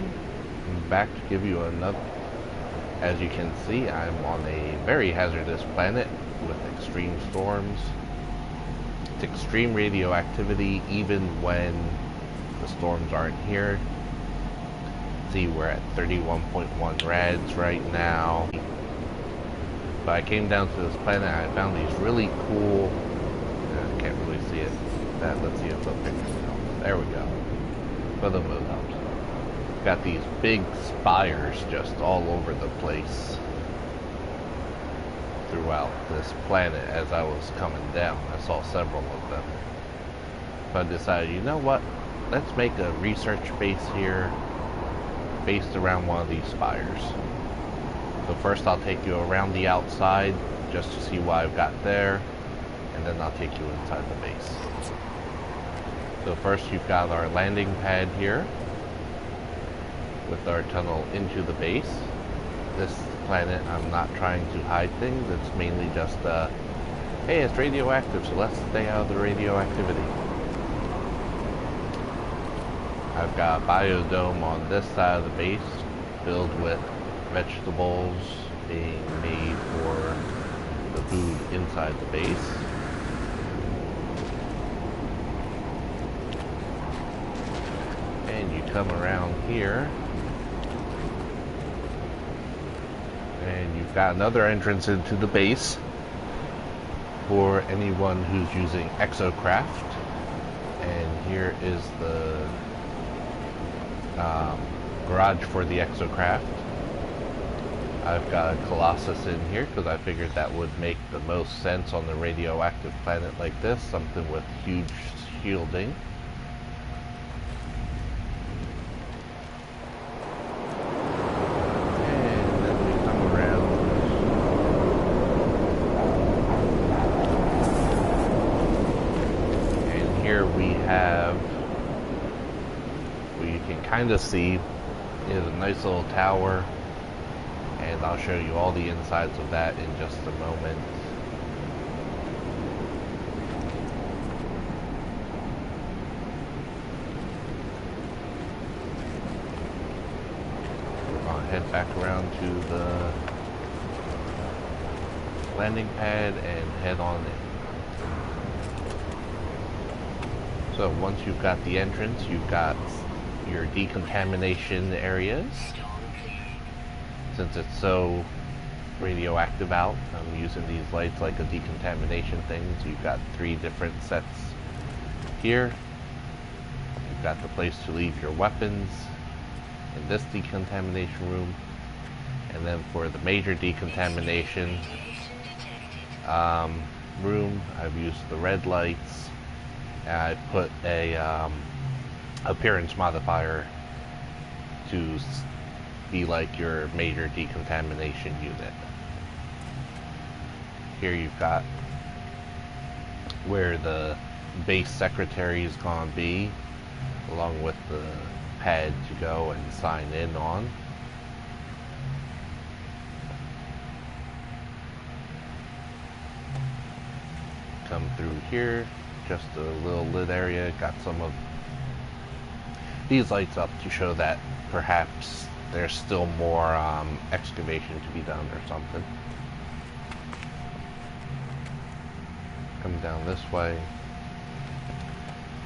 everyone. I'm back to give you another. As you can see, I'm on a very hazardous planet with extreme storms. It's extreme radioactivity even when the storms aren't here. See, we're at 31.1 rads right now. But I came down to this planet and I found these really cool, I can't really see it. Let's see if the picture helps. There we go. For the moon helps. Got these big spires just all over the place throughout this planet as I was coming down. I saw several of them. But I decided, you know what? Let's make a research base here based around one of these spires. So first I'll take you around the outside just to see what I've got there, and then I'll take you inside the base. So first you've got our landing pad here with our tunnel into the base. This planet, I'm not trying to hide things, it's mainly just, hey, it's radioactive, so let's stay out of the radioactivity. I've got a biodome on this side of the base filled with vegetables being made for the food inside the base. And you come around here and you've got another entrance into the base for anyone who's using exocraft. And here is the garage for the exocraft. I've got a Colossus in here because I figured that would make the most sense on the radioactive planet like this, something with huge shielding. And then we come around. And here we have, what you can kind of see is a nice little tower. And I'll show you all the insides of that in just a moment. We're going to head back around to the landing pad and head on in. So once you've got the entrance, you've got your decontamination areas. Since it's so radioactive out, I'm using these lights like a decontamination thing. So you've got 3 different sets here. You've got the place to leave your weapons in this decontamination room. And then for the major decontamination room, I've used the red lights. And I've put a appearance modifier to be like your major decontamination unit. Here you've got where the base secretary is going to be, along with the pad to go and sign in on. Come through here, just a little lit area, got some of these lights up to show that perhaps there's still more excavation to be done or something. Come down this way,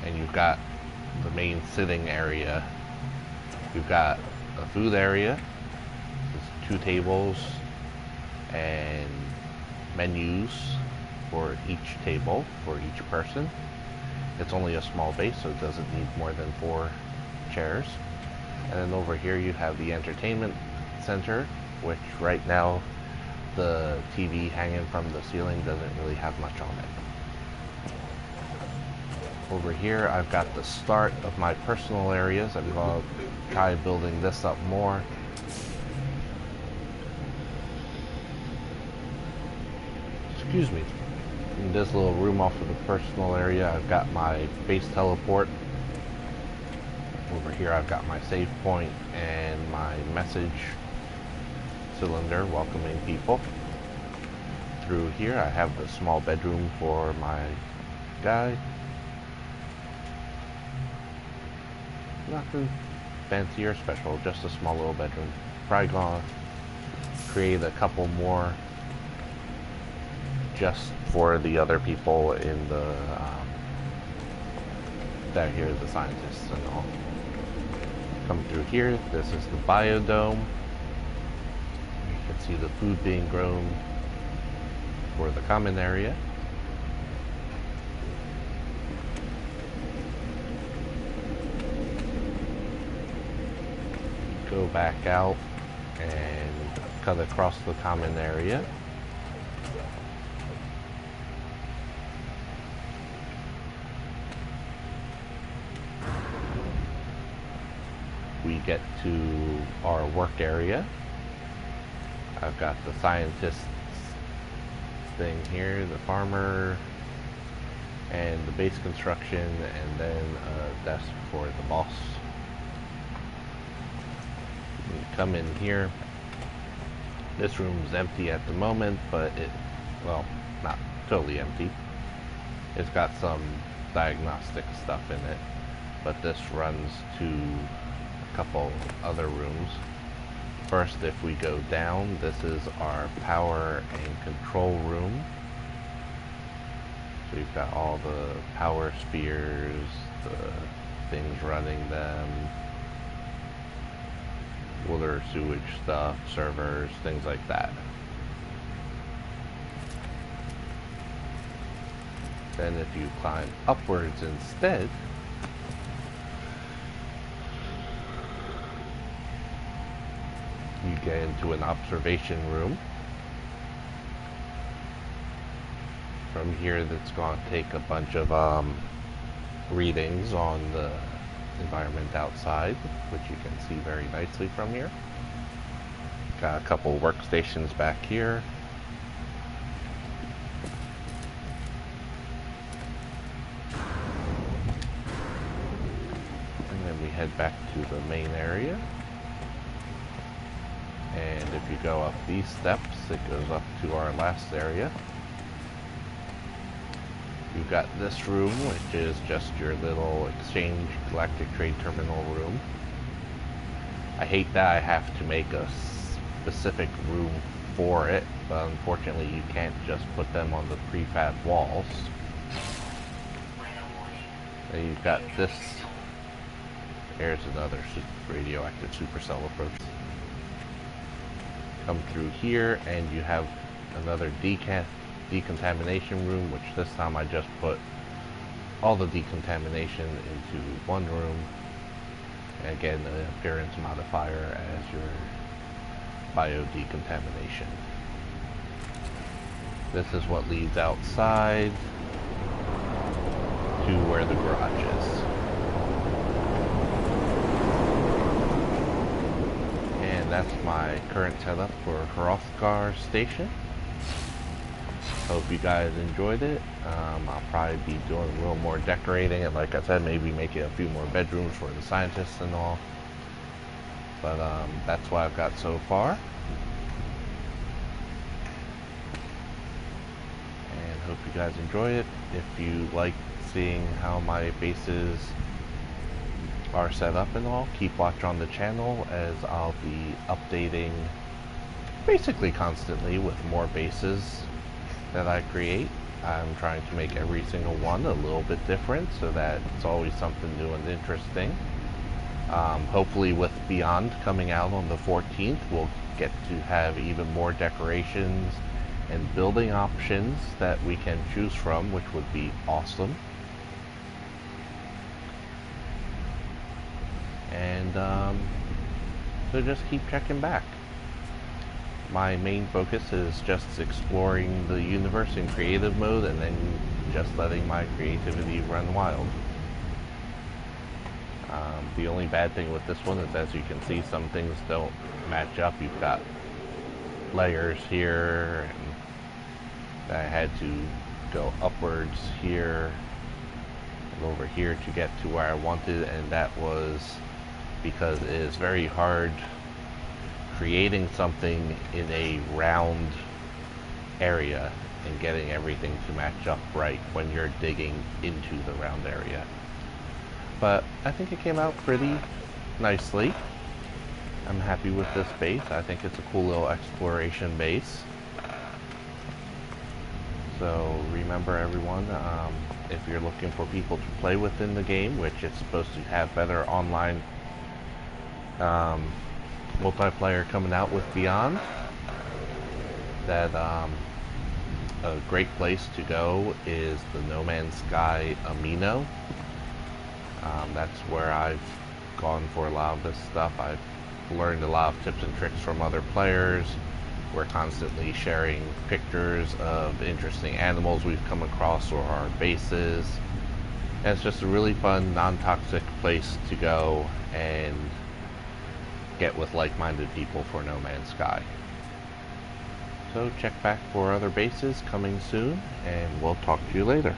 and you've got the main sitting area. You've got a food area, there's 2 tables, and menus for each table, for each person. It's only a small base, so it doesn't need more than 4 chairs. And then over here you have the entertainment center, which right now the TV hanging from the ceiling doesn't really have much on it. Over here I've got the start of my personal areas. I'm going to try building this up more. Excuse me. In this little room off of the personal area, I've got my base teleport. Over here I've got my save point and my message cylinder welcoming people. Through here I have the small bedroom for my guy. Nothing fancy or special, just a small little bedroom. Probably gonna create a couple more just for the other people in the that here, the scientists and all. Come through here. This is the biodome. You can see the food being grown for the common area. Go back out and cut across the common area. We get to our work area. I've got the scientist's thing here, the farmer, and the base construction, and then a desk for the boss. Come in here. This room's empty at the moment, but well, not totally empty. It's got some diagnostic stuff in it, but this runs to a couple other rooms. First, if we go down, this is our power and control room. So you've got all the power spheres, the things running them, water, sewage stuff, servers, things like that. Then if you climb upwards instead, you get into an observation room. From here, that's going to take a bunch of readings on the environment outside, which you can see very nicely from here. Got a couple workstations back here. And then we head back to the main area. And if you go up these steps, it goes up to our last area. You've got this room, which is just your little exchange galactic trade terminal room. I hate that I have to make a specific room for it, but unfortunately you can't just put them on the prefab walls. Then you've got this. Here's another radioactive supercell approach. Come through here and you have another decontamination room, which this time I just put all the decontamination into one room. And again, the appearance modifier as your biodecontamination. This is what leads outside to where the garage is. And that's my current setup for Hrothgar Station. Hope you guys enjoyed it. I'll probably be doing a little more decorating, and like I said, maybe making a few more bedrooms for the scientists and all. But that's what I've got so far. And hope you guys enjoy it. If you like seeing how my bases are set up and all, keep watch on the channel, as I'll be updating basically constantly with more bases that I create. I'm trying to make every single one a little bit different so that it's always something new and interesting. Hopefully with Beyond coming out on the 14th, we'll get to have even more decorations and building options that we can choose from, which would be awesome. And so just keep checking back. My main focus is just exploring the universe in creative mode and then just letting my creativity run wild. The only bad thing with this one is, as you can see, some things don't match up. You've got layers here, and I had to go upwards here and over here to get to where I wanted, and that was because it is very hard creating something in a round area and getting everything to match up right when you're digging into the round area. But I think it came out pretty nicely. I'm happy with this base. I think it's a cool little exploration base. So remember everyone, if you're looking for people to play with in the game, which it's supposed to have better online multiplayer coming out with Beyond, that a great place to go is the No Man's Sky Amino. That's where I've gone for a lot of this stuff. I've learned a lot of tips and tricks from other players. We're constantly sharing pictures of interesting animals we've come across or our bases. And it's just a really fun, non-toxic place to go and get with like-minded people for No Man's Sky. So check back for other bases coming soon, and we'll talk to you later.